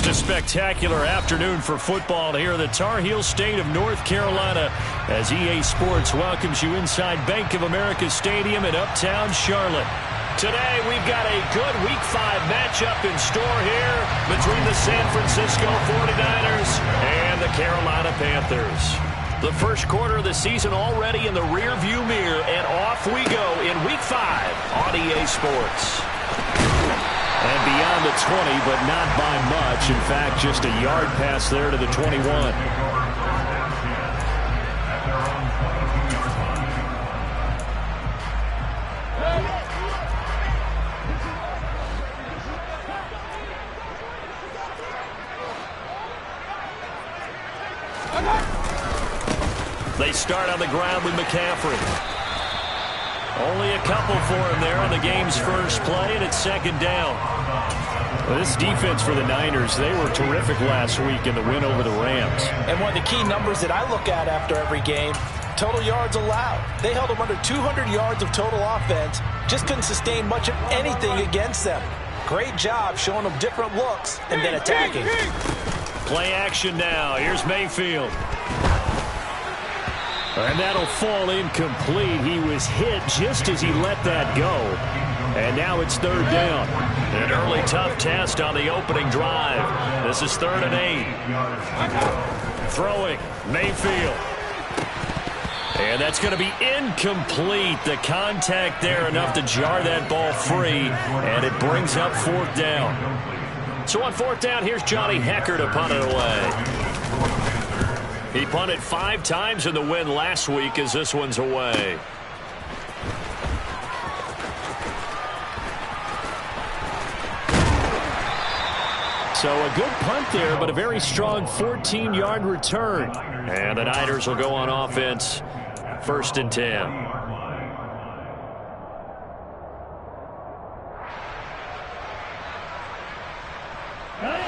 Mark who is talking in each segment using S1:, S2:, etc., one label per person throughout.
S1: It's a spectacular afternoon for football here in the Tar Heel state of North Carolina as EA Sports welcomes you inside Bank of America Stadium in Uptown Charlotte. Today we've got a good Week 5 matchup in store here between the San Francisco 49ers and the Carolina Panthers. The first quarter of the season already in the rear-view mirror, and off we go in Week 5 on EA Sports. And beyond the 20, but not by much. In fact, just a yard pass there to the 21. They start on the ground with McCaffrey. Only a couple for him there on the game's first play, and it's second down. Well, this defense for the Niners, they were terrific last week in the win over the Rams.
S2: And one of the key numbers that I look at after every game, total yards allowed. They held them under 200 yards of total offense, just couldn't sustain much of anything against them. Great job showing them different looks and then attacking.
S1: Play action now. Here's Mayfield. And that'll fall incomplete. He was hit just as he let that go. And now it's third down. An early tough test on the opening drive. This is 3rd and 8. Throwing, Mayfield. And that's going to be incomplete. The contact there enough to jar that ball free. And it brings up 4th down. So on 4th down, here's Johnny Hecker to punt it away. He punted 5 times in the win last week as this one's away. So a good punt there, but a very strong 14-yard return. And the Niners will go on offense, 1st and 10.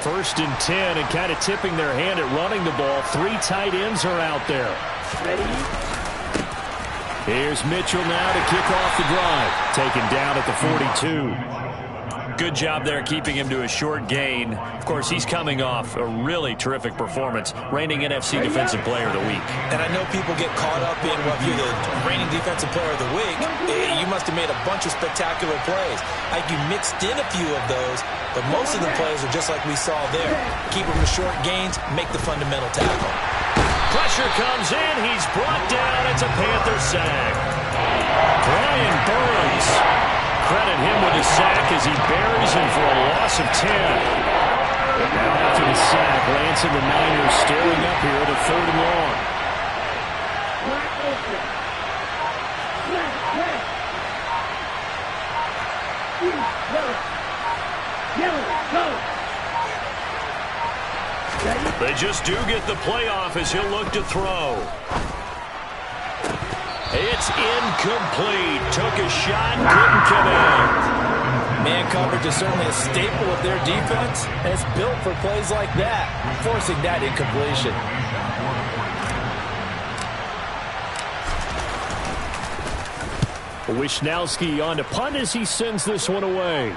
S1: First and 10, and kind of tipping their hand at running the ball. 3 tight ends are out there. Ready? Here's Mitchell now to kick off the drive. Taken down at the 42. Good job there keeping him to a short gain. Of course, he's coming off a really terrific performance, reigning NFC Defensive Player of the Week.
S2: And I know people get caught up in what you're the reigning Defensive Player of the Week. You must have made a bunch of spectacular plays. I think you mixed in a few of those, but most of the plays are just like we saw there. Keep them to short gains, make the fundamental tackle.
S1: Pressure comes in. He's brought down. It's a Panther sack. Brian Burns. Credit him with a sack as he buries him for a loss of 10. Now after the sack, Lance and the Niners staring up here at a 3rd and long. They just do get the playoff as he'll look to throw. It's incomplete. Took a shot, couldn't connect.
S2: Man coverage is certainly a staple of their defense, and it's built for plays like that, forcing that incompletion.
S1: Wishnowski on to punt as he sends this one away.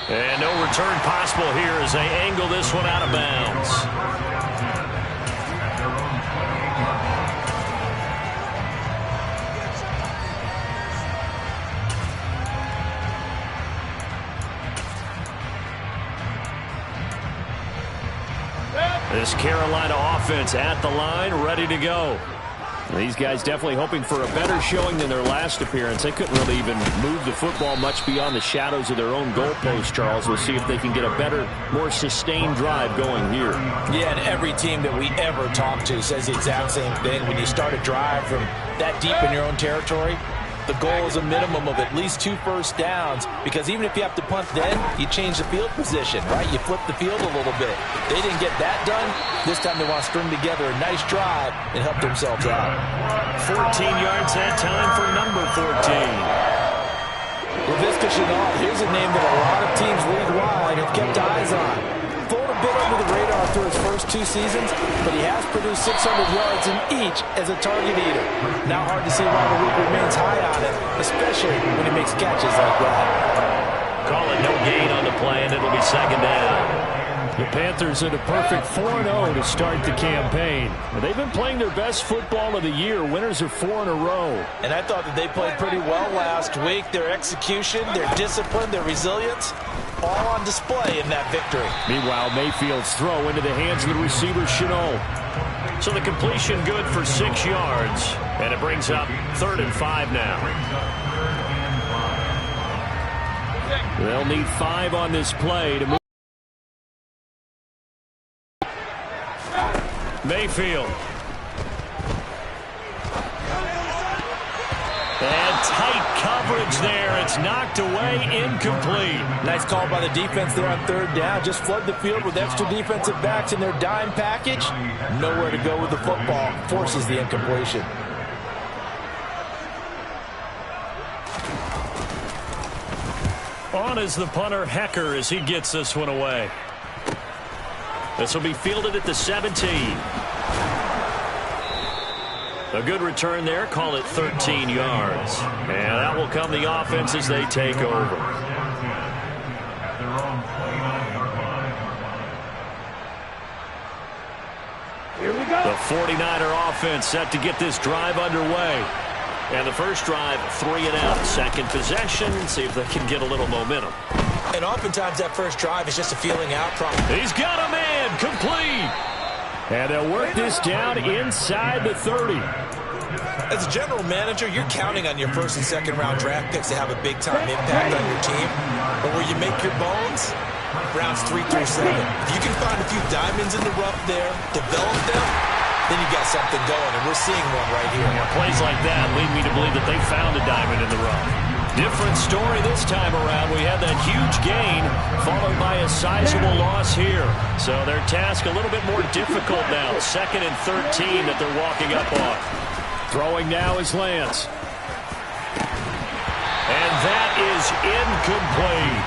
S1: And no return possible here as they angle this one out of bounds. This Carolina offense at the line, ready to go. These guys definitely hoping for a better showing than their last appearance. They couldn't really even move the football much beyond the shadows of their own goalpost, Charles. We'll see if they can get a better, more sustained drive going here.
S2: Yeah, and every team that we ever talk to says the exact same thing. When you start a drive from that deep in your own territory, the goal is a minimum of at least 2 first downs, because even if you have to punt then, you change the field position, right? You flip the field a little bit. They didn't get that done. This time they want to string together a nice drive and help themselves out.
S1: 14 yards that time for number 14.
S2: Laviska Shenault, here's a name that a lot of teams league-wide have kept eyes on. Flown a bit under the radar through his first 2 seasons, but he has produced 600 yards in each as a target eater. Now hard to see why the league remains high on him, especially when he makes catches like that.
S1: Call it no gain on the play, and it'll be 2nd down. The Panthers at a perfect 4-0 to start the campaign. They've been playing their best football of the year. Winners of 4 in a row.
S2: And I thought that they played pretty well last week. Their execution, their discipline, their resilience, all on display in that victory.
S1: Meanwhile, Mayfield's throw into the hands of the receiver, Chenault. So the completion good for 6 yards. And it brings up 3rd and 5 now. They'll need 5 on this play to move. Mayfield. And tight coverage there. It's knocked away, incomplete.
S2: Nice call by the defense there on 3rd down. Just flood the field with extra defensive backs in their dime package. Nowhere to go with the football. Forces the incompletion.
S1: On is the punter, Hecker, as he gets this one away. This will be fielded at the 17. A good return there. Call it 13 yards. And that will come the offense as they take over.
S3: Here we go.
S1: The 49er offense set to get this drive underway. And the first drive, 3 and out. Second possession. See if they can get a little momentum.
S2: And oftentimes that first drive is just a feeling out problem.
S1: He's got a man, complete. And they'll work this down inside the 30.
S2: As a general manager, you're counting on your first and second round draft picks to have a big-time impact on your team. But where you make your bones, rounds 3 through 7. If you can find a few diamonds in the rough there, develop them, then you got something going, and we're seeing one right here.
S1: Yeah, plays like that lead me to believe that they found a diamond in the rough. Different story this time around. We had that huge gain followed by a sizable loss here. So their task a little bit more difficult now. 2nd and 13 that they're walking up on. Throwing now is Lance. And that is incomplete.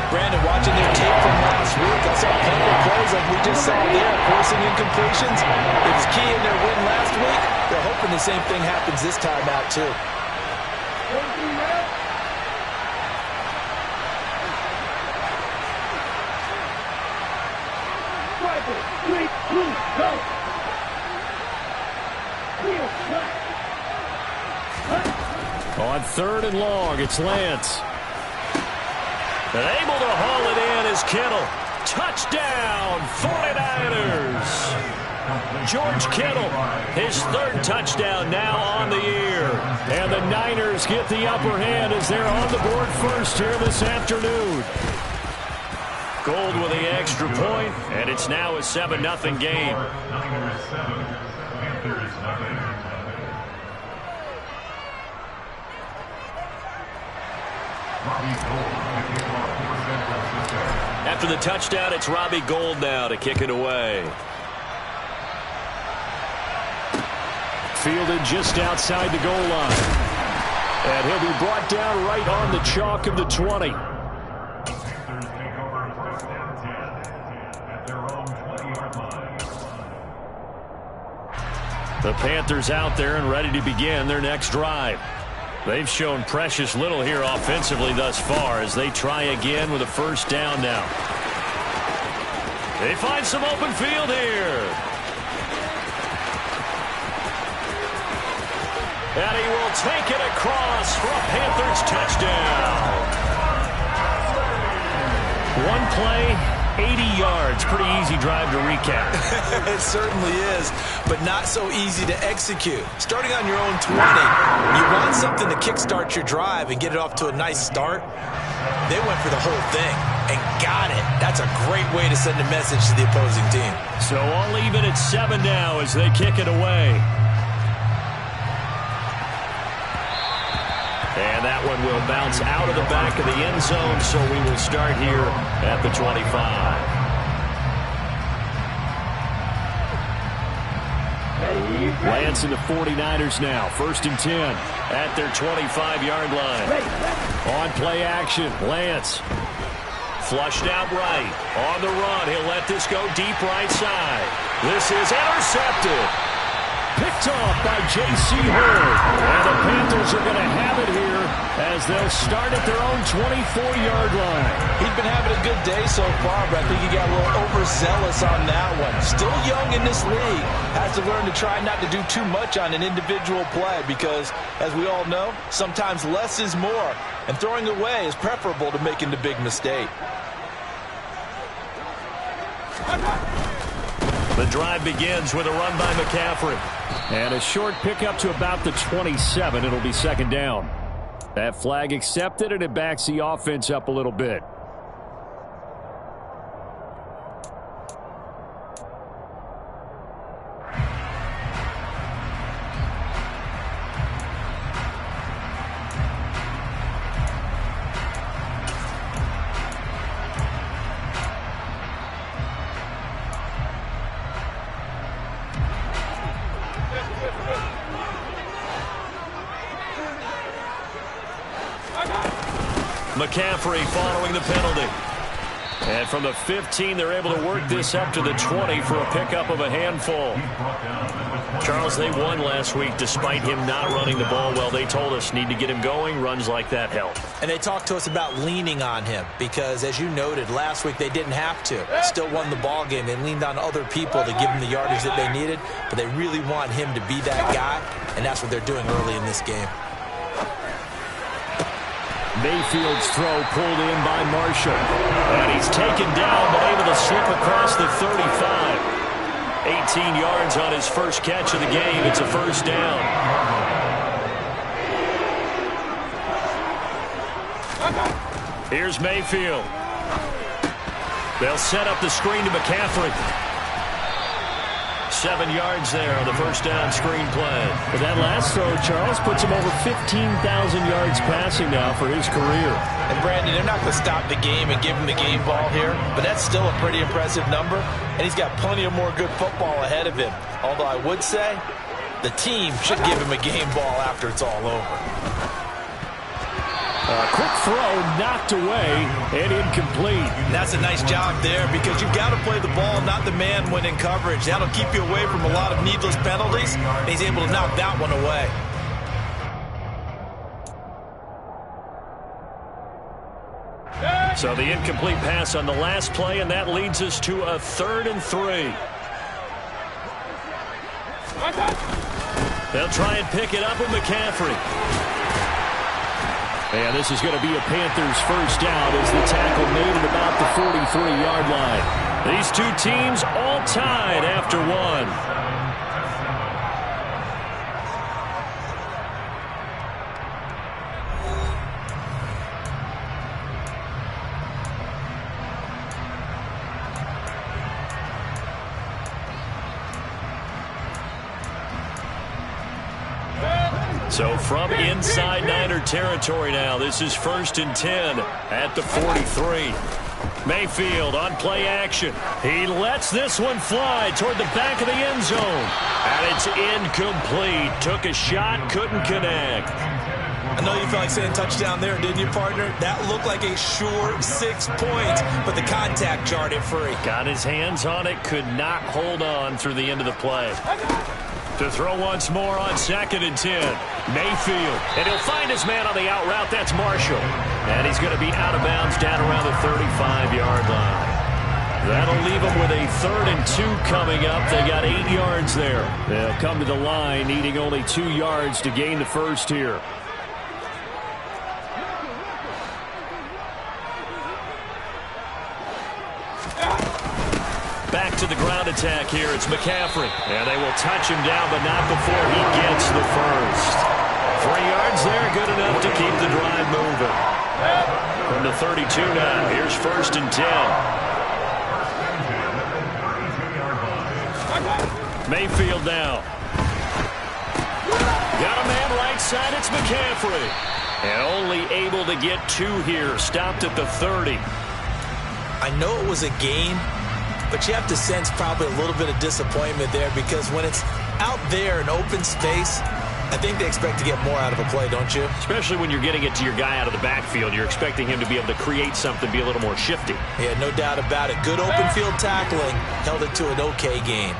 S2: Brandon, watching their tape from last week, I saw plenty of plays like we just saw there, forcing incompletions. It was key in their win last week. They're hoping the same thing happens this time out, too.
S1: On 3rd and long, it's Lance. And able to haul it in is Kittle. Touchdown, 49ers. George Kittle, his 3rd touchdown now on the year. And the Niners get the upper hand as they're on the board first here this afternoon. Gold with the extra point, and it's now a 7-0 game. After the touchdown, it's Robbie Gould now to kick it away. Fielded just outside the goal line. And he'll be brought down right on the chalk of the 20. The Panthers out there and ready to begin their next drive. They've shown precious little here offensively thus far as they try again with a first down now. They find some open field here. And he will take it across for a Panthers touchdown. One play, 80 yards. Pretty easy drive to recap.
S2: It certainly is, but not so easy to execute. Starting on your own 20, you want something to kickstart your drive and get it off to a nice start. They went for the whole thing and got it. That's a great way to send a message to the opposing team.
S1: So all even at 7 now as they kick it away. And that one will bounce out of the back of the end zone, so we will start here at the 25. Lance and the 49ers now. 1st and 10 at their 25-yard line. On play action, Lance. Flushed out right. On the run, he'll let this go deep right side. This is intercepted. Picked off by J.C. Hurd. And the Panthers are going to have it here as they'll start at their own 24-yard line.
S2: He's been having a good day so far, but I think he got a little overzealous on that one. Still young in this league. Has to learn to try not to do too much on an individual play because, as we all know, sometimes less is more. And throwing away is preferable to making the big mistake.
S1: The drive begins with a run by McCaffrey. And a short pickup to about the 27. It'll be second down. That flag accepted, and it backs the offense up a little bit. McCaffrey following the penalty. And from the 15, they're able to work this up to the 20 for a pickup of a handful. Charles, they won last week despite him not running the ball well. They told us need to get him going. Runs like that help.
S2: And they talked to us about leaning on him because, as you noted, last week they didn't have to. Still won the ball game. They leaned on other people to give them the yardage that they needed, but they really want him to be that guy, and that's what they're doing early in this game.
S1: Mayfield's throw pulled in by Marshall. And he's taken down but able to slip across the 35. 18 yards on his first catch of the game. It's a first down. Here's Mayfield. They'll set up the screen to McCaffrey. 7 yards there on the first down screen play.
S4: But that last throw, Charles, puts him over 15,000 yards passing now for his career.
S2: And Brandon, they're not going to stop the game and give him the game ball here, but that's still a pretty impressive number, and he's got plenty of more good football ahead of him. Although I would say the team should give him a game ball after it's all over.
S4: A quick throw knocked away and incomplete.
S2: That's a nice job there because you've got to play the ball, not the man when in coverage. That'll keep you away from a lot of needless penalties. And he's able to knock that one away.
S1: So the incomplete pass on the last play, and that leads us to a 3rd and 3. They'll try and pick it up with McCaffrey. And this is going to be a Panthers first down as the tackle made at about the 43-yard line. These two teams all tied after one. So from inside Niner territory now, this is 1st and 10 at the 43. Mayfield on play action. He lets this one fly toward the back of the end zone. And it's incomplete. Took a shot, couldn't connect.
S2: I know you felt like saying touchdown there, didn't you, partner? That looked like a short 6 points, but the contact jarred it free.
S1: Got his hands on it, could not hold on through the end of the play. To throw once more on 2nd and 10. Mayfield. And he'll find his man on the out route. That's Marshall. And he's going to be out of bounds down around the 35-yard line. That'll leave them with a 3rd and 2 coming up. They got 8 yards there. They'll come to the line needing only 2 yards to gain the first here. Back to the ground attack here. It's McCaffrey. And they will touch him down, but not before he gets the first. 3 yards there, good enough to keep the drive moving. From the 32 now, here's 1st and 10. Mayfield now. Got a man right side, it's McCaffrey. And only able to get 2 here, stopped at the 30.
S2: I know it was a gain, but you have to sense probably a little bit of disappointment there because when it's out there in open space, I think they expect to get more out of a play, don't you?
S1: Especially when you're getting it to your guy out of the backfield. You're expecting him to be able to create something, be a little more shifty.
S2: Yeah, no doubt about it. Good open field tackling held it to an okay gain.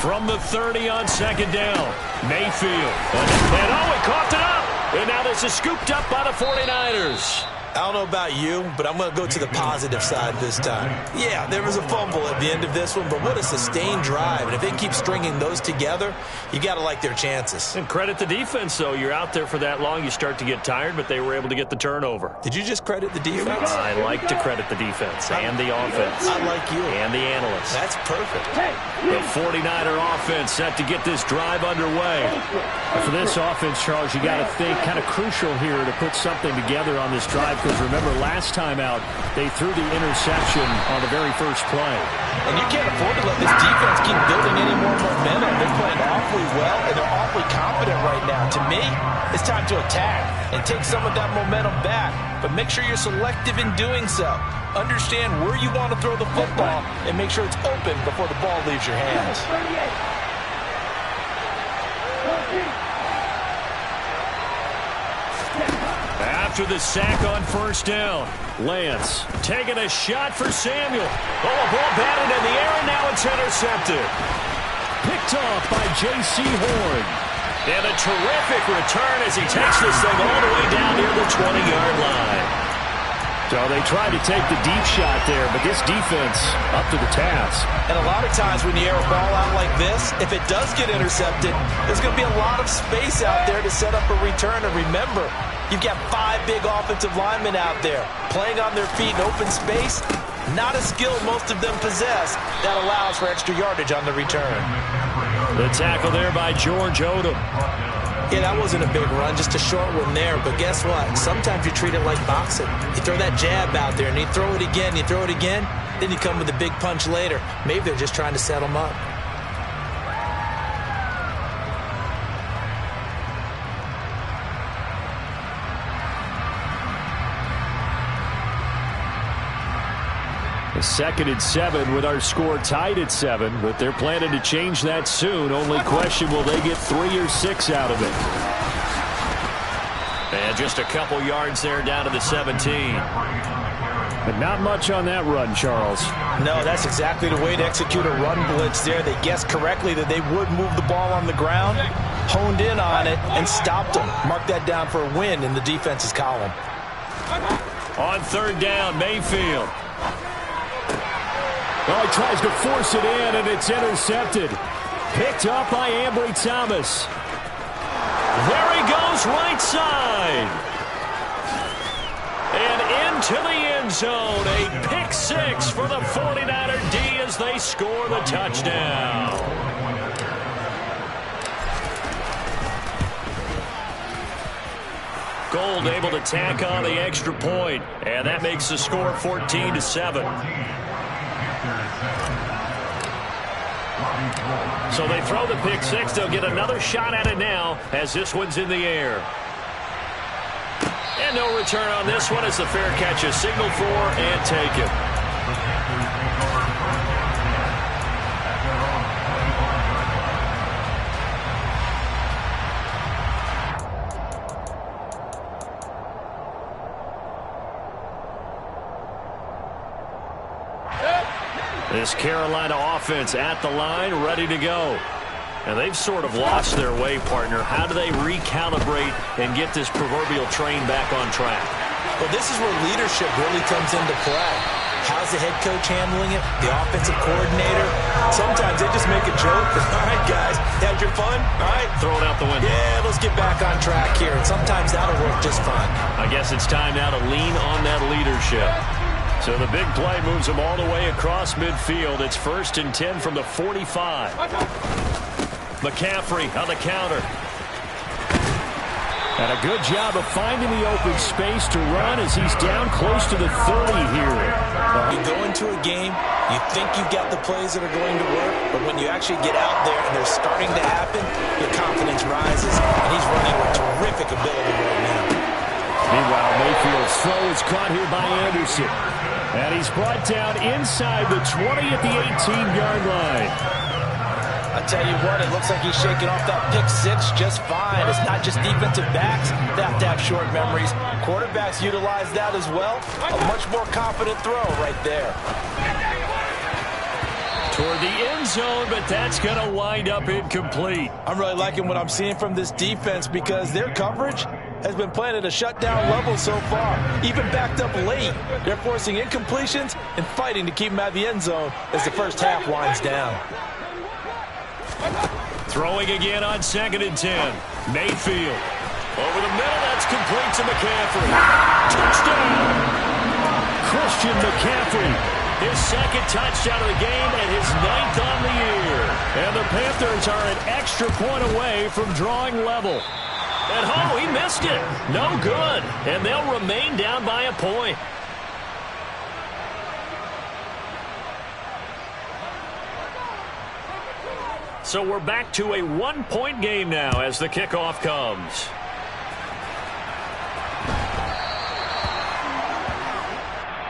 S1: From the 30 on 2nd down, Mayfield. And oh, he coughed it up. And now this is scooped up by the 49ers.
S2: I don't know about you, but I'm going to go to the positive side this time. Yeah, there was a fumble at the end of this one, but what a sustained drive. And if they keep stringing those together, you got to like their chances.
S1: And credit the defense, though. You're out there for that long, you start to get tired, but they were able to get the turnover.
S2: Did you just credit the defense?
S1: I like to credit the defense and the offense.
S2: I like you.
S1: And the analysts.
S2: That's perfect.
S1: The 49er offense set to get this drive underway.
S4: For this offense, Charles, you got to think kind of crucial here to put something together on this drive, because remember, last time out, they threw the interception on the very first play.
S2: And you can't afford to let this defense keep building any more momentum. They're playing awfully well, and they're awfully confident right now. To me, it's time to attack and take some of that momentum back. But make sure you're selective in doing so. Understand where you want to throw the football and make sure it's open before the ball leaves your hands.
S1: After the sack on first down, Lance taking a shot for Samuel. Oh, a ball batted in the air, and now it's intercepted.
S4: Picked off by J.C. Horn.
S1: And a terrific return as he takes this thing all the way down near the 20-yard line.
S4: So they tried to take the deep shot there, but this defense up to the task.
S2: And a lot of times when you air a ball out like this, if it does get intercepted, there's going to be a lot of space out there to set up a return. And remember, you've got 5 big offensive linemen out there playing on their feet in open space. Not a skill most of them possess that allows for extra yardage on the return.
S1: The tackle there by George Odom.
S2: Yeah, that wasn't a big run, just a short one there. But guess what? Sometimes you treat it like boxing. You throw that jab out there, and you throw it again, you throw it again, then you come with a big punch later. Maybe they're just trying to set them up.
S4: A 2nd and 7 with our score tied at 7, but they're planning to change that soon. Only question, will they get 3 or 6 out of it?
S1: And just a couple yards there down to the 17.
S4: But not much on that run, Charles.
S2: No, that's exactly the way to execute a run blitz there. They guessed correctly that they would move the ball on the ground, honed in on it, and stopped them. Mark that down for a win in the defense's column.
S1: On 3rd down, Mayfield.
S4: Oh, he tries to force it in, and it's intercepted. Picked up by Ambry Thomas.
S1: There he goes, right side. And into the end zone. A pick 6 for the 49er D as they score the touchdown. Gold able to tack on the extra point, and that makes the score 14-7. So they throw the pick 6. They'll get another shot at it now as this one's in the air. And no return on this one as the fair catch is signaled for and taken. This Carolina offense at the line, ready to go. And they've sort of lost their way, partner. How do they recalibrate and get this proverbial train back on track?
S2: Well, this is where leadership really comes into play. How's the head coach handling it? The offensive coordinator? Sometimes they just make a joke. All right, guys, had your fun? All right.
S1: Throw it out the window.
S2: Yeah, let's get back on track here. And sometimes that'll work just fine.
S1: I guess it's time now to lean on that leadership. So the big play moves them all the way across midfield. It's 1st and 10 from the 45. McCaffrey on the counter.
S4: And a good job of finding the open space to run as he's down close to the 30 here.
S2: You go into a game, you think you've got the plays that are going to work, but when you actually get out there and they're starting to happen, your confidence rises, and he's running with terrific ability right now.
S4: Meanwhile, Mayfield's throw is caught here by Anderson. And he's brought down inside the 20 at the 18-yard line.
S2: I tell you what, it looks like he's shaking off that pick 6 just fine. It's not just defensive backs that have to have short memories. Quarterbacks utilize that as well. A much more confident throw right there.
S1: Toward the end zone, but that's going to wind up incomplete.
S2: I'm really liking what I'm seeing from this defense because their coverage has been playing at a shutdown level so far, even backed up late. They're forcing incompletions and fighting to keep them out of the end zone as the first half winds down.
S1: Throwing again on 2nd and 10. Mayfield. Over the middle, that's complete to McCaffrey. Touchdown! Christian McCaffrey. His second touchdown of the game and his 9th on the year. And the Panthers are an extra point away from drawing level. And oh, he missed it. No good. And they'll remain down by a point. So we're back to a one-point game now as the kickoff comes.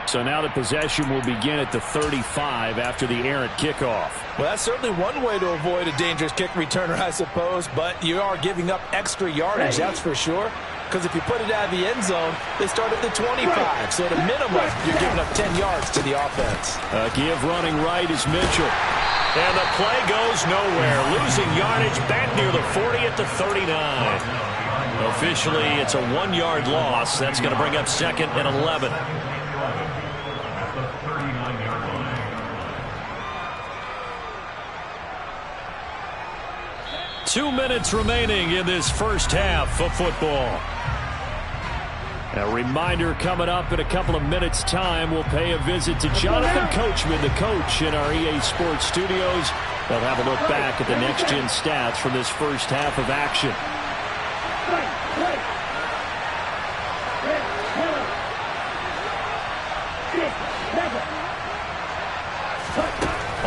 S1: So now the possession will begin at the 35 after the errant kickoff.
S2: Well, that's certainly one way to avoid a dangerous kick returner, I suppose, but you are giving up extra yardage, that's for sure. Because if you put it out of the end zone, they start at the 25. So at a minimum, you're giving up 10 yards to the offense.
S1: Give running right is Mitchell. And the play goes nowhere. Losing yardage back near the 40 at the 39. Officially, it's a 1-yard loss. That's going to bring up 2nd and 11. 2 minutes remaining in this first half of football. A reminder coming up in a couple of minutes' time. We'll pay a visit to Jonathan Coachman, the coach in our EA Sports studios. They'll have a look back at the next-gen stats from this first half of action.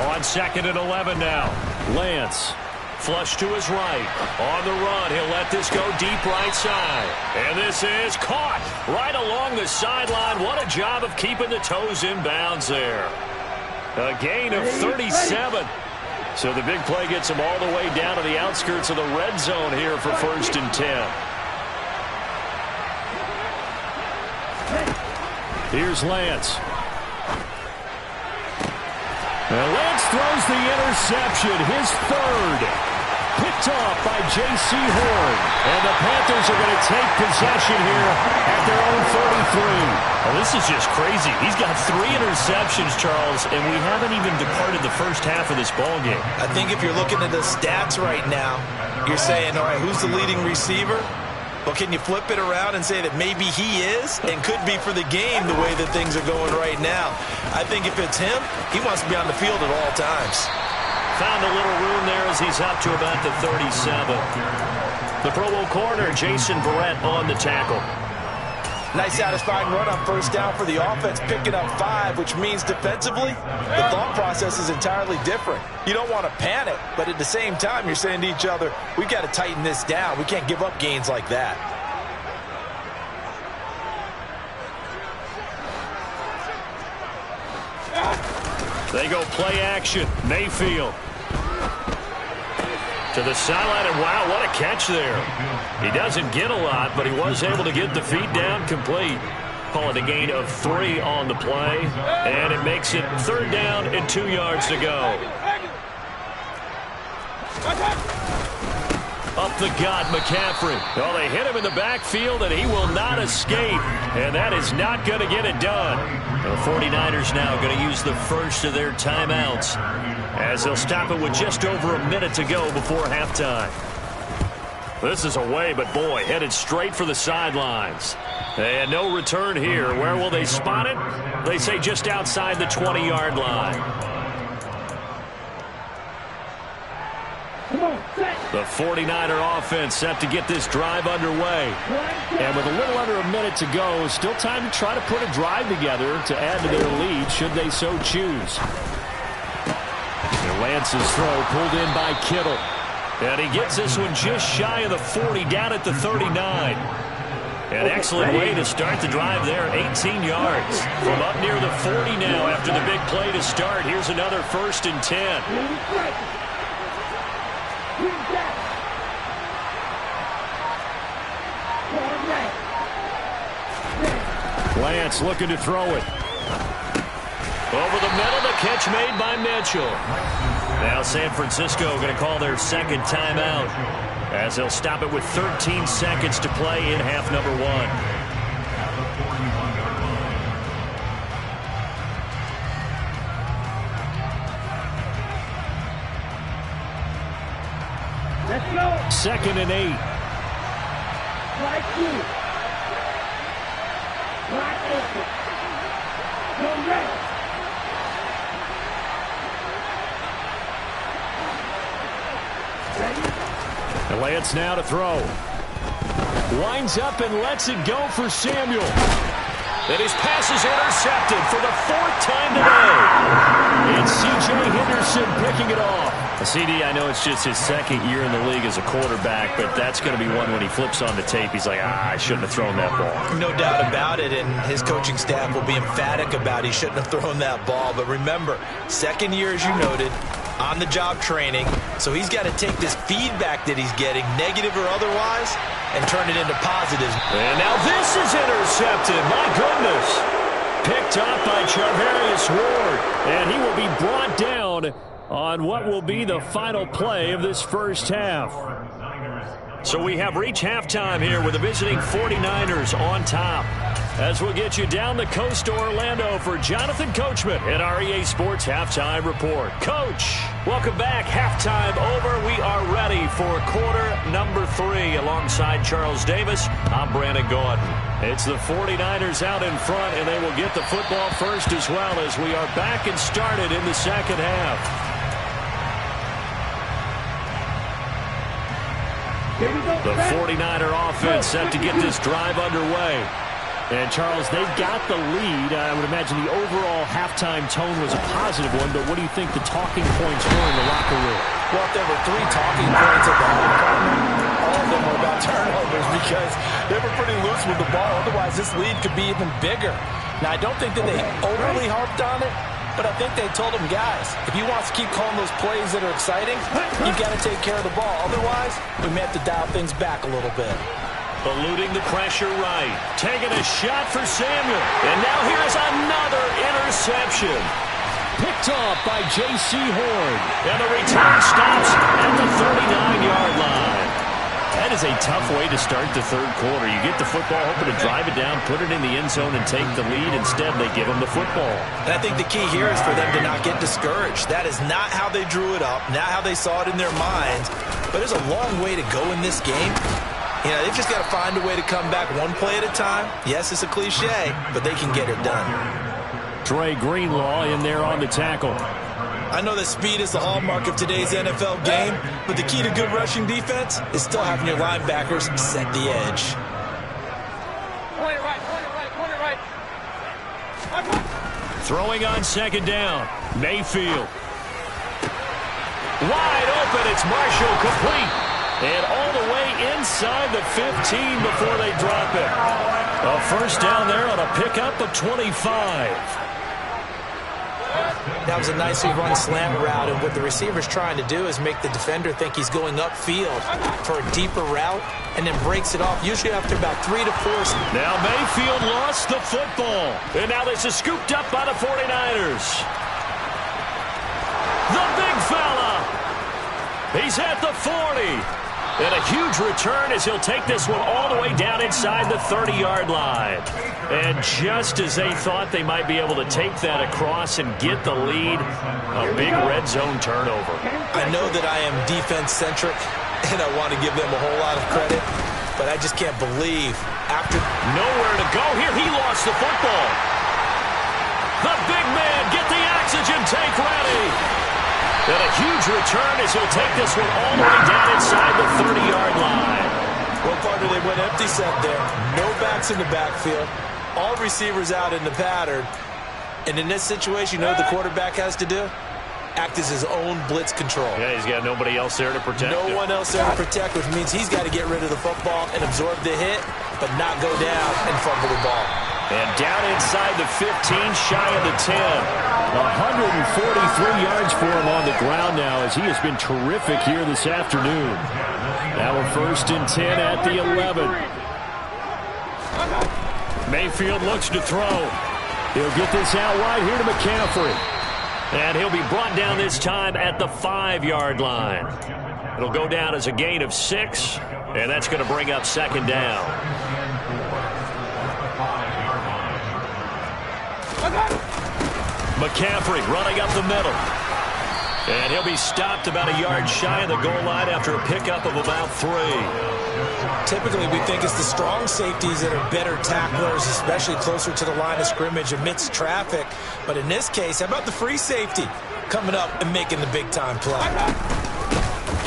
S1: On 2nd and 11 now. Lance. Flush to his right. On the run, he'll let this go deep right side. And this is caught right along the sideline. What a job of keeping the toes in bounds there. A gain of 37. So the big play gets him all the way down to the outskirts of the red zone here for 1st and 10. Here's Lance. And Lance throws the interception, his 3rd. Picked off by J.C. Horn. And the Panthers are going to take possession here at their own 43. Oh, this is just crazy. He's got 3 interceptions, Charles, and we haven't even departed the first half of this ballgame.
S2: I think if you're looking at the stats right now, you're saying, all right, who's the leading receiver? Well, can you flip it around and say that maybe he is and could be for the game the way that things are going right now? I think if it's him, he wants to be on the field at all times.
S1: Found a little room there as he's up to about the 37. The Pro Bowl corner, Jason Verrett, on the tackle.
S2: Nice satisfying run on 1st down for the offense, picking up 5, which means defensively, the thought process is entirely different. You don't want to panic, but at the same time, you're saying to each other, we've got to tighten this down. We can't give up gains like that.
S1: They go play action. Mayfield. To the sideline, and wow, what a catch there. He doesn't get a lot, but he was able to get the feet down complete. Call it a gain of 3 on the play, and it makes it 3rd down and 2 yards to go. Up the gut, McCaffrey. Well, they hit him in the backfield, and he will not escape. And that is not going to get it done. The 49ers now going to use the first of their timeouts as they'll stop it with just over a minute to go before halftime. This is away, but boy, headed straight for the sidelines. And no return here. Where will they spot it? They say just outside the 20-yard line. The 49er offense set to get this drive underway. And with a little under a minute to go, still time to try to put a drive together to add to their lead should they so choose. And Lance's throw pulled in by Kittle. And he gets this one just shy of the 40, down at the 39. An excellent way to start the drive there, 18 yards. From up near the 40 now after the big play to start. Here's another 1st and 10. Lance looking to throw it. Over the middle, the catch made by Mitchell. Now San Francisco going to call their 2nd timeout as they'll stop it with 13 seconds to play in half number one.
S3: Let's go.
S1: 2nd and 8.
S3: Right two. Right open. Go red.
S1: The Lance now to throw. Winds up and lets it go for Samuel. And his pass is intercepted for the 4th time today. It's C.J. Henderson picking it off. CD, I know it's just his 2nd year in the league as a quarterback, but that's going to be one when he flips on the tape. He's like, I shouldn't have thrown that ball.
S2: No doubt about it, and his coaching staff will be emphatic about he shouldn't have thrown that ball. But remember, 2nd year, as you noted, on-the-job training, so he's got to take this feedback that he's getting, negative or otherwise, and turn it into positives.
S1: And now this is intercepted. My goodness. Picked up by Charvarius Ward, and he will be brought down on what will be the final play of this first half. So we have reached halftime here with the visiting 49ers on top. As we'll get you down the coast to Orlando for Jonathan Coachman at our EA Sports Halftime Report. Coach, welcome back. Halftime over. We are ready for quarter number 3. Alongside Charles Davis, I'm Brandon Gordon. It's the 49ers out in front, and they will get the football first as well as we are back and started in the second half. The 49er offense set to get this drive underway. And, Charles, they've got the lead. I would imagine the overall halftime tone was a positive one, but what do you think the talking points were in the locker room?
S2: Well, if there were 3 talking points at the halftime, all of them were about turnovers because they were pretty loose with the ball. Otherwise, this lead could be even bigger. Now, I don't think that they overly harped on it, but I think they told them, guys, if you want to keep calling those plays that are exciting, you've got to take care of the ball. Otherwise, we may have to dial things back a little bit.
S1: Eluding the pressure right. Taking a shot for Samuel. And now here's another interception. Picked off by J.C. Horn. And the return stops at the 39-yard line. That is a tough way to start the third quarter. You get the football, hoping to drive it down, put it in the end zone, and take the lead. Instead, they give them the football.
S2: And I think the key here is for them to not get discouraged. That is not how they drew it up, not how they saw it in their minds. But there's a long way to go in this game. You know, they've just got to find a way to come back one play at a time. Yes, it's a cliche, but they can get it done.
S1: Dre Greenlaw in there on the tackle.
S2: I know that speed is the hallmark of today's NFL game, but the key to good rushing defense is still having your linebackers set the edge.
S3: Point it right.
S1: Throwing on second down. Mayfield. Wide open. It's Marshall complete. And all the way inside the 15 before they drop it. A first down there on a pickup of 25.
S2: That was a nicely run slant route, and what the receiver's trying to do is make the defender think he's going upfield for a deeper route and then breaks it off, usually after about 3 to 4.
S1: Now Mayfield lost the football. And now this is scooped up by the 49ers. The big fella. He's at the 40. And a huge return as he'll take this one all the way down inside the 30-yard line. And just as they thought they might be able to take that across and get the lead, a big red zone turnover.
S2: I know that I am defense-centric, and I want to give them a whole lot of credit, but I just can't believe after
S1: nowhere to go here, he lost the football. The big man, get the oxygen tank ready. And a huge return as he'll take this one all the way down inside the 30-yard line.
S2: Well, partner, they went empty set there. No backs in the backfield. All receivers out in the pattern. And in this situation, you know what the quarterback has to do? Act as his own blitz control.
S1: Yeah, he's got nobody else there to protect him.
S2: No one else there to protect, which means he's got to get rid of the football and absorb the hit, but not go down and fumble the ball.
S1: And down inside the 15, shy of the 10. 143 yards for him on the ground now as he has been terrific here this afternoon. Now we're 1st and 10 at the 11. Mayfield looks to throw. He'll get this out wide here to McCaffrey. And he'll be brought down this time at the 5-yard line. It'll go down as a gain of 6, and that's going to bring up second down. McCaffrey running up the middle. And he'll be stopped about a yard shy of the goal line after a pickup of about 3.
S2: Typically, we think it's the strong safeties that are better tacklers, especially closer to the line of scrimmage amidst traffic. But in this case, how about the free safety coming up and making the big-time play?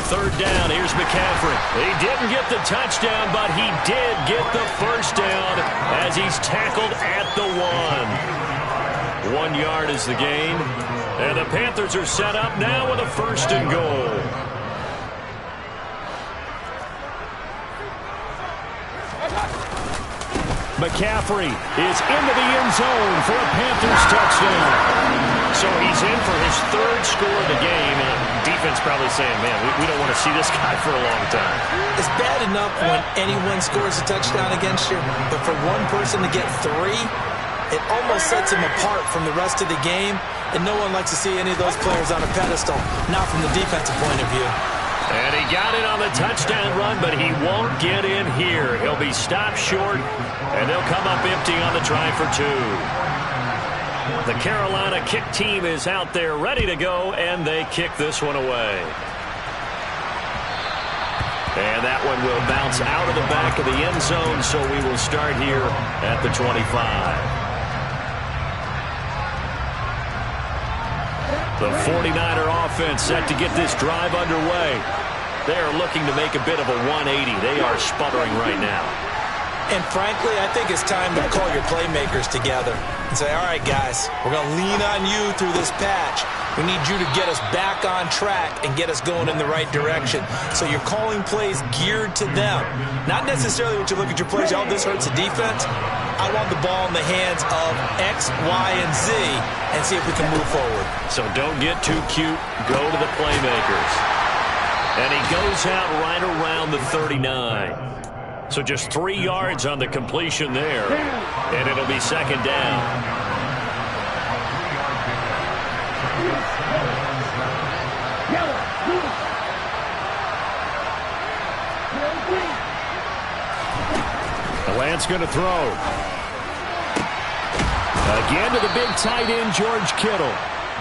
S1: Third down, here's McCaffrey. He didn't get the touchdown, but he did get the first down as he's tackled at the 1. 1 yard is the gain. And the Panthers are set up now with a first and goal. McCaffrey is into the end zone for a Panthers touchdown. So he's in for his 3rd score of the game. And defense probably saying, man, we don't want to see this guy for a long time.
S2: It's bad enough when anyone scores a touchdown against you, but for one person to get 3, it almost sets him apart from the rest of the game, and no one likes to see any of those players on a pedestal, not from the defensive point of view.
S1: And he got it on the touchdown run, but he won't get in here. He'll be stopped short, and they'll come up empty on the try for 2. The Carolina kick team is out there ready to go, and they kick this one away. And that one will bounce out of the back of the end zone, so we will start here at the 25. The 49er offense set to get this drive underway. They are looking to make a bit of a 180. They are sputtering right now.
S2: And frankly, I think it's time to call your playmakers together and say, all right, guys, we're going to lean on you through this patch. We need you to get us back on track and get us going in the right direction. So you're calling plays geared to them. Not necessarily what you look at your plays, oh, this hurts the defense. I want the ball in the hands of X, Y, and Z and see if we can move forward.
S1: So don't get too cute. Go to the playmakers. And he goes out right around the 39. So just 3 yards on the completion there. And it'll be second down. Lance going to throw. Again to the big tight end, George Kittle.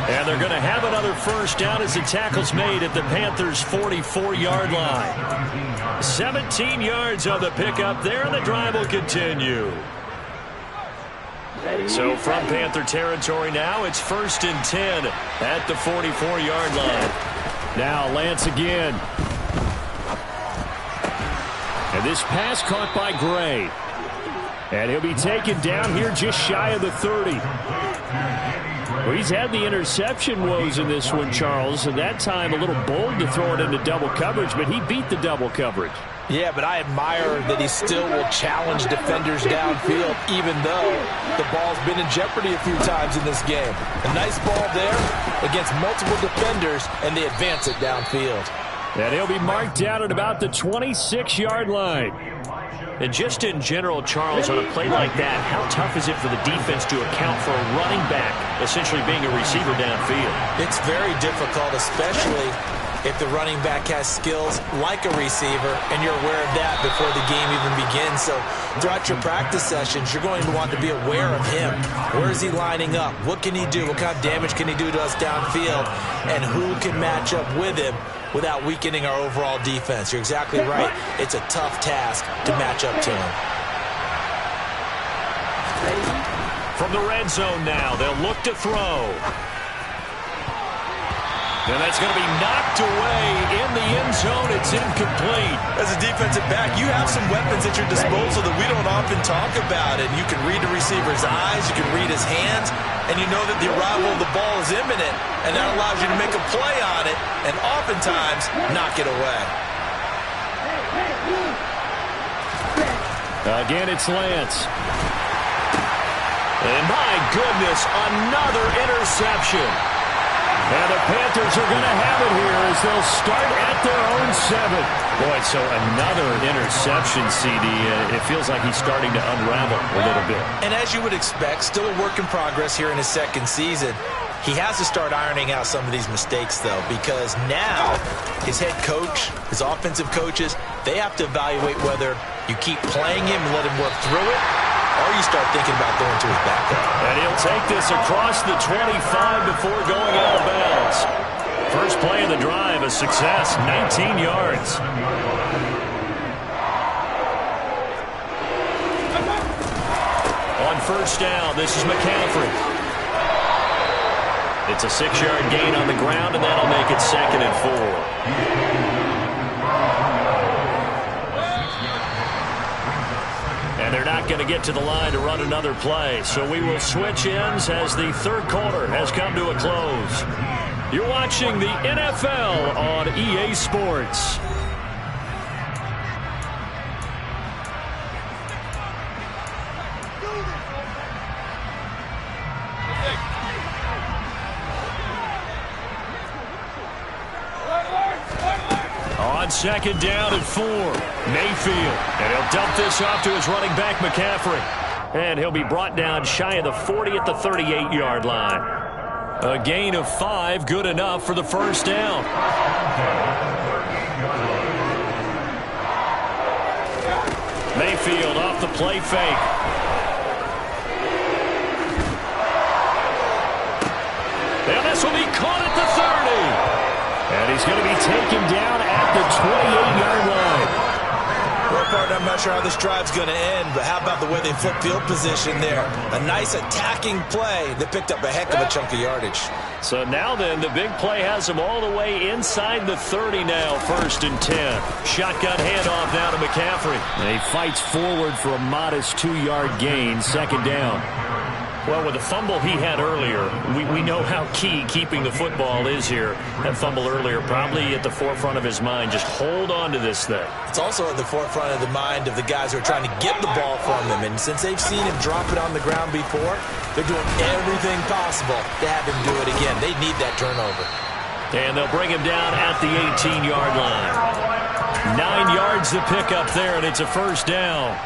S1: And they're going to have another first down as the tackle's made at the Panthers' 44-yard line. 17 yards on the pickup there, and the drive will continue. So from Panther territory now, it's 1st and 10 at the 44-yard line. Now Lance again. And this pass caught by Gray. And he'll be taken down here just shy of the 30. Well, he's had the interception woes in this one, Charles, and that time a little bold to throw it into double coverage, but he beat the double coverage.
S2: Yeah, but I admire that he still will challenge defenders downfield, even though the ball's been in jeopardy a few times in this game. A nice ball there against multiple defenders, and they advance it downfield.
S1: And he'll be marked down at about the 26-yard line. And just in general, Charles, on a play like that, how tough is it for the defense to account for a running back essentially being a receiver downfield?
S2: It's very difficult, especially if the running back has skills like a receiver, and you're aware of that before the game even begins. So throughout your practice sessions, you're going to want to be aware of him. Where is he lining up? What can he do? What kind of damage can he do to us downfield? And who can match up with him without weakening our overall defense? You're exactly right. It's a tough task to match up to him.
S1: From the red zone now, they'll look to throw. And that's going to be knocked away in the end zone. It's incomplete.
S2: As a defensive back, you have some weapons at your disposal that we don't often talk about. And you can read the receiver's eyes, you can read his hands, and you know that the arrival of the ball is imminent. And that allows you to make a play on it and oftentimes knock it away.
S1: Again, it's Lance. And my goodness, another interception. And the Panthers are going to have it here as they'll start at their own 7. Boy, so another interception, CD. It feels like he's starting to unravel a little bit.
S2: And as you would expect, still a work in progress here in his second season. He has to start ironing out some of these mistakes, though, because now his head coach, his offensive coaches, they have to evaluate whether you keep playing him and let him work through it, or you start thinking about going to his backup.
S1: And he'll take this across the 25 before going out of bounds. First play of the drive, a success, 19 yards. On first down, this is McCaffrey. It's a 6-yard gain on the ground, and that'll make it 2nd and 4. And they're not going to get to the line to run another play. So we will switch ends as the third quarter has come to a close. You're watching the NFL on EA Sports. On second down and 4, Mayfield. And he'll dump this off to his running back, McCaffrey. And he'll be brought down shy of the 40 at the 38-yard line. A gain of 5, good enough for the first down. Mayfield off the play fake. And this will be caught at the 30. And he's going to be taken down at the 28-yard line.
S2: Well, partner, I'm not sure how this drive's going to end, but how about the way they flip field position there? A nice attacking play that picked up a heck of a chunk of yardage.
S1: So now then, the big play has him all the way inside the 30 now, 1st and 10. Shotgun handoff now to McCaffrey.
S4: And he fights forward for a modest 2-yard gain, 2nd down.
S1: Well, with the fumble he had earlier, we know how key keeping the football is here. That fumble earlier probably at the forefront of his mind. Just hold on to this thing.
S2: It's also at the forefront of the mind of the guys who are trying to get the ball from him. And since they've seen him drop it on the ground before, they're doing everything possible to have him do it again. They need that turnover.
S1: And they'll bring him down at the 18-yard line. 9 yards to pick up there, and it's a first down.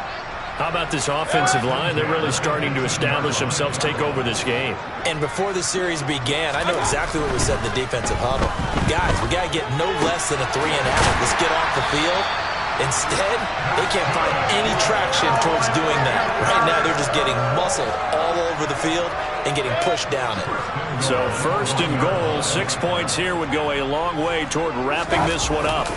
S1: How about this offensive line? They're really starting to establish themselves, take over this game.
S2: And before the series began, I know exactly what was said in the defensive huddle. Guys, we got to get no less than a 3-and-out. Let's get off the field. Instead, they can't find any traction towards doing that. Right now, they're just getting muscled all over the field and getting pushed down it.
S1: So 1st and goal, 6 points here would go a long way toward wrapping this one up.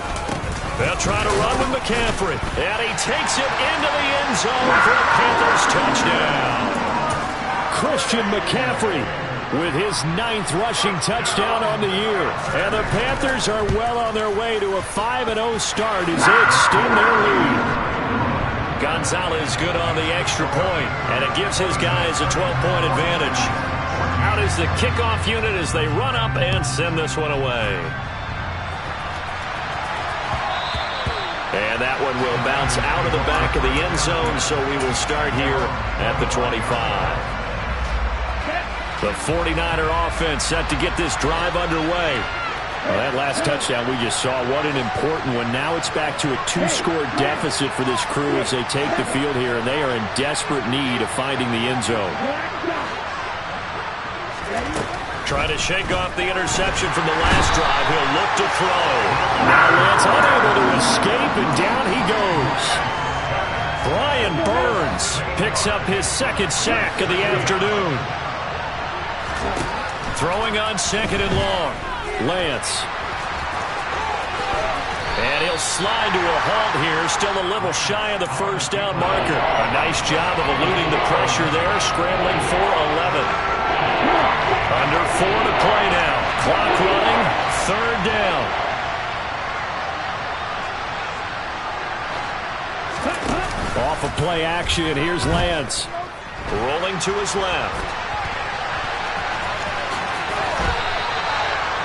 S1: They'll try to run with McCaffrey. And he takes it into the end zone for a Panthers touchdown.
S4: Christian McCaffrey with his 9th rushing touchdown on the year.
S1: And the Panthers are well on their way to a 5-0 start as they extend their lead. Gonzalez good on the extra point, and it gives his guys a 12-point advantage. Out is the kickoff unit as they run up and send this one away. And that one will bounce out of the back of the end zone, so we will start here at the 25. The 49er offense set to get this drive underway.
S4: Well, that last touchdown we just saw, what an important one. Now it's back to a 2-score deficit for this crew as they take the field here, and they are in desperate need of finding the end zone.
S1: Trying to shake off the interception from the last drive. He'll look to throw. Now Lance unable to escape, and down he goes. Brian Burns picks up his 2nd sack of the afternoon. Throwing on 2nd and long.
S4: Lance.
S1: And he'll slide to a halt here, still a little shy of the first down marker. A nice job of eluding the pressure there, scrambling for 11. Under 4 to play now. Clock running, 3rd down.
S4: Off of play action, here's Lance.
S1: Rolling to his left.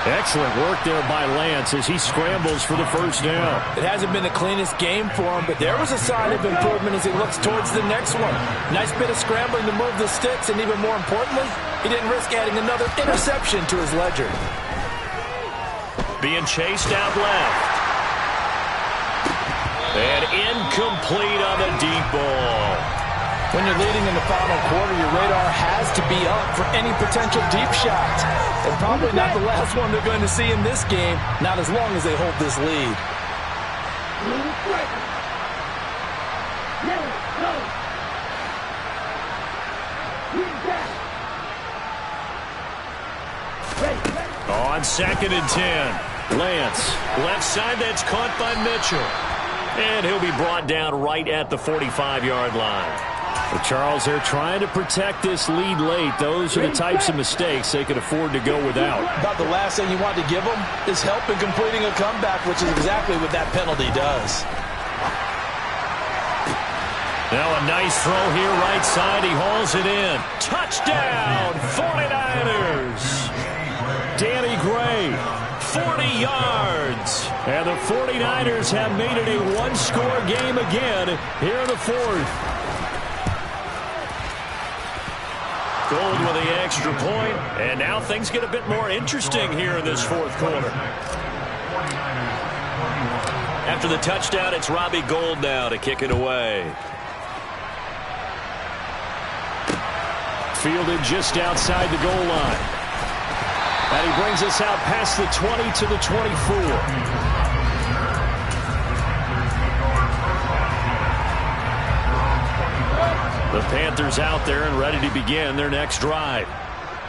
S4: Excellent work there by Lance as he scrambles for the first down.
S2: It hasn't been the cleanest game for him, but there was a sign of improvement as he looks towards the next one. Nice bit of scrambling to move the sticks, and even more importantly, he didn't risk adding another interception to his ledger.
S1: Being chased out left. And incomplete on the deep ball.
S2: When you're leading in the final quarter, your radar has to be up for any potential deep shots. And probably not the last one they're going to see in this game, not as long as they hold this lead.
S1: On 2nd and 10. Lance, left side, that's caught by Mitchell. And he'll be brought down right at the 45-yard line.
S4: Well, Charles, they're trying to protect this lead late. Those are the types of mistakes they could afford to go without.
S2: About the last thing you want to give them is help in completing a comeback, which is exactly what that penalty does.
S1: Now a nice throw here, right side. He hauls it in. Touchdown, 49ers. Danny Gray, 40 yards. And the 49ers have made it a one-score game again here in the fourth. Gold with the extra point, and now things get a bit more interesting here in this fourth quarter. After the touchdown, it's Robbie Gould now to kick it away. Fielded just outside the goal line. And he brings us out past the 20 to the 24. The Panthers out there and ready to begin their next drive.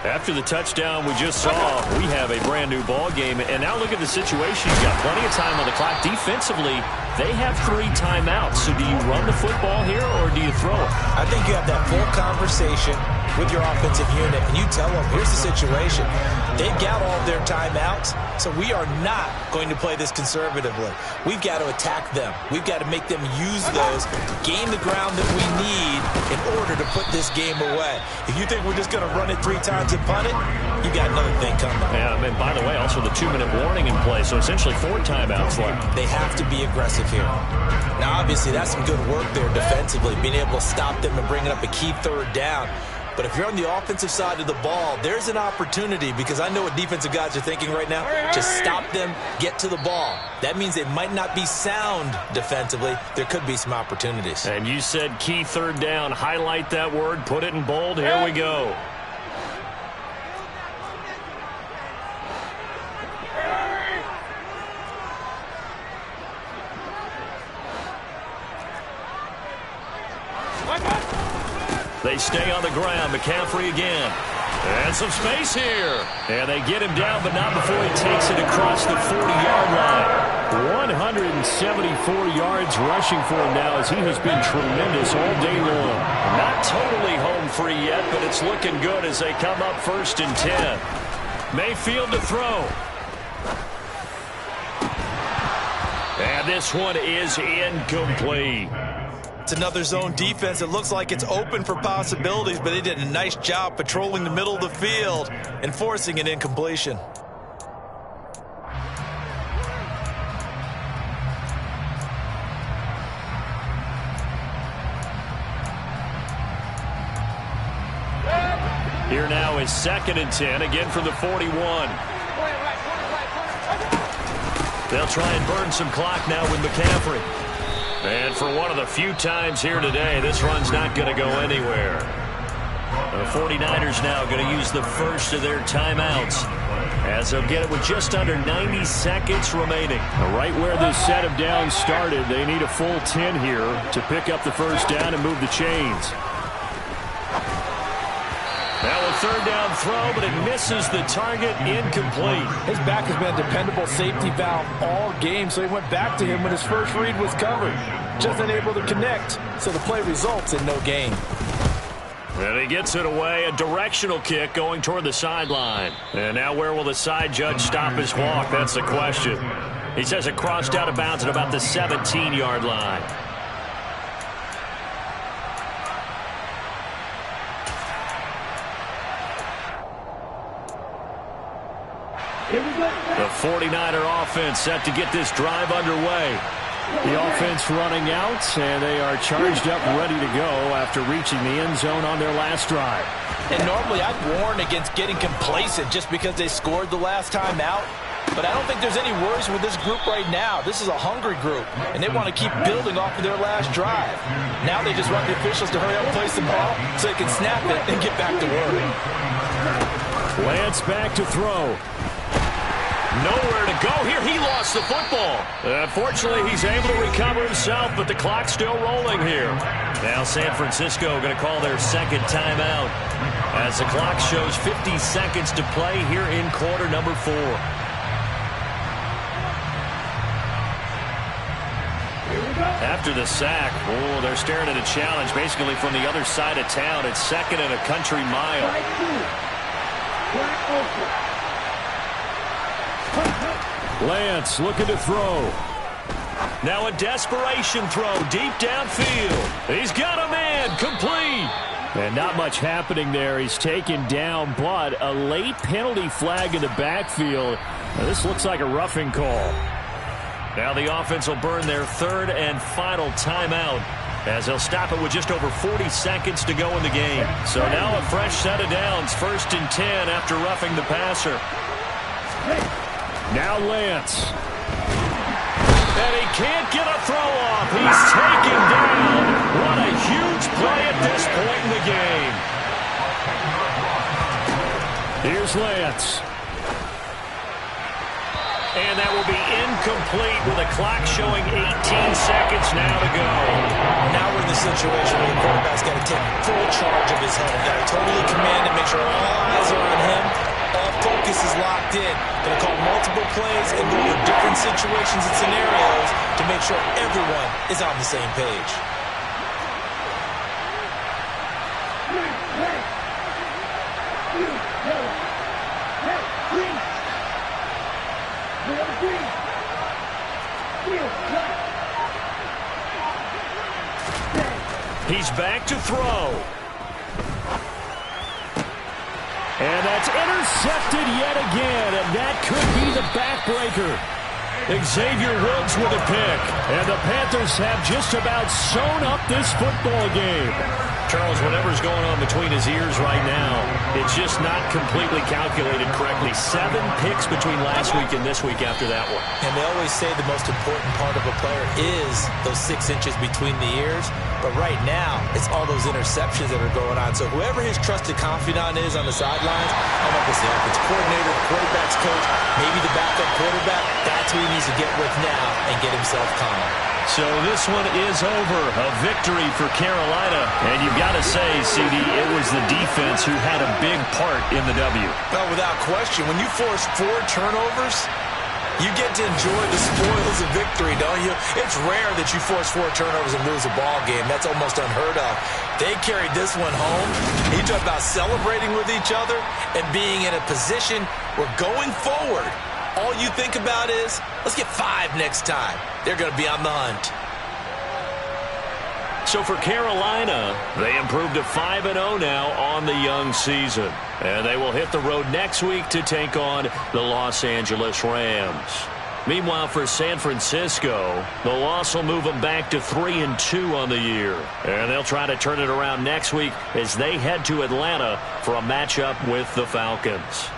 S1: After the touchdown we just saw, we have a brand new ball game. And now look at the situation. You've got plenty of time on the clock. Defensively, they have 3 timeouts. So do you run the football here or do you throw it?
S2: I think you have that full conversation with your offensive unit, and you tell them, here's the situation. They've got all of their timeouts, so we are not going to play this conservatively. We've got to attack them. We've got to make them use those, gain the ground that we need in order to put this game away. If you think we're just going to run it 3 times and punt it, you got another thing coming.
S1: Yeah, and by the way, also the 2-minute warning in play, so essentially 4 timeouts left.
S2: They have to be aggressive here. Now, obviously, that's some good work there defensively, being able to stop them and bringing up a key 3rd down. But if you're on the offensive side of the ball, there's an opportunity, because I know what defensive guys are thinking right now. Just stop them, get to the ball. That means they might not be sound defensively. There could be some opportunities.
S1: And you said key 3rd down. Highlight that word. Put it in bold. Here we go. They stay on the ground. McCaffrey again. And some space here. And they get him down, but not before he takes it across the 40-yard line. 174 yards rushing for him now, as he has been tremendous all day long. Not totally home free yet, but it's looking good as they come up 1st and 10. Mayfield to throw. And this one is incomplete.
S2: It's another zone defense. It looks like it's open for possibilities, but they did a nice job patrolling the middle of the field and forcing an incompletion.
S1: Here now is 2nd and 10, again from the 41. They'll try and burn some clock now with McCaffrey. And for one of the few times here today, this run's not going to go anywhere. The 49ers now going to use the first of their timeouts, as they'll get it with just under 90 seconds remaining.
S4: Right where this set of downs started, they need a full 10 here to pick up the first down and move the chains.
S1: Now a 3rd down throw, but it misses the target, incomplete.
S2: His back has been a dependable safety valve all game, so he went back to him when his first read was covered. Just unable to connect, so the play results in no gain.
S1: And he gets it away, a directional kick going toward the sideline. And now where will the side judge stop his walk? That's the question. He says it crossed out of bounds at about the 17-yard line. The 49er offense set to get this drive underway.
S4: The offense running out, and they are charged up ready to go after reaching the end zone on their last drive.
S2: And normally I'd warn against getting complacent just because they scored the last time out. But I don't think there's any worries with this group right now. This is a hungry group, and they want to keep building off of their last drive. Now they just want the officials to hurry up and place the ball so they can snap it and get back to work.
S4: Lance back to throw.
S1: Nowhere to go here. He lost the football. Fortunately, he's able to recover himself, but the clock's still rolling here. Now San Francisco going to call their second timeout as the clock shows 50 seconds to play here in quarter number 4. After the sack, they're staring at a challenge basically from the other side of town. It's second and a country mile.
S4: Lance looking to throw.
S1: Now a desperation throw deep downfield. He's got a man, complete.
S4: And not much happening there. He's taken down, but a late penalty flag in the backfield. Now, this looks like a roughing call.
S1: Now the offense will burn their third and final timeout as they'll stop it with just over 40 seconds to go in the game. So now a fresh set of downs, 1st and 10 after roughing the passer.
S4: Now Lance.
S1: And he can't get a throw off. He's taken down. What a huge play at this point in the game.
S4: Here's Lance.
S1: And that will be incomplete with a clock showing 18 seconds now to go.
S2: Now we're in the situation where the quarterback's got to take full charge of his helmet. Got to totally command it, make sure all eyes are on him. All focus is locked in. Going to call multiple plays and go over different situations and scenarios to make sure everyone is on the same page.
S1: He's back to throw.
S4: And that's intercepted yet again, and that could be the backbreaker.
S1: Xavier Woods with a pick.
S4: And the Panthers have just about sewn up this football game.
S1: Charles, whatever's going on between his ears right now, it's just not completely calculated correctly. 7 picks between last week and this week after that one.
S2: And they always say the most important part of a player is those 6 inches between the ears. But right now, it's all those interceptions that are going on. So whoever his trusted confidant is on the sidelines, I don't know if it's the offense coordinator, the quarterback's coach, maybe the backup quarterback, that's who he needs to get with now and get himself calm.
S1: So this one is over. A victory for Carolina. And you've got to say, CD, it was the defense who had a big part in the W.
S2: Well, without question, when you force 4 turnovers, you get to enjoy the spoils of victory, don't you? It's rare that you force 4 turnovers and lose a ball game. That's almost unheard of. They carried this one home. You talk about celebrating with each other and being in a position where going forward, all you think about is, let's get 5 next time. They're going to be on the hunt.
S1: So for Carolina, they improved to 5-0 now on the young season. And they will hit the road next week to take on the Los Angeles Rams. Meanwhile, for San Francisco, the loss will move them back to 3-2 on the year. And they'll try to turn it around next week as they head to Atlanta for a matchup with the Falcons.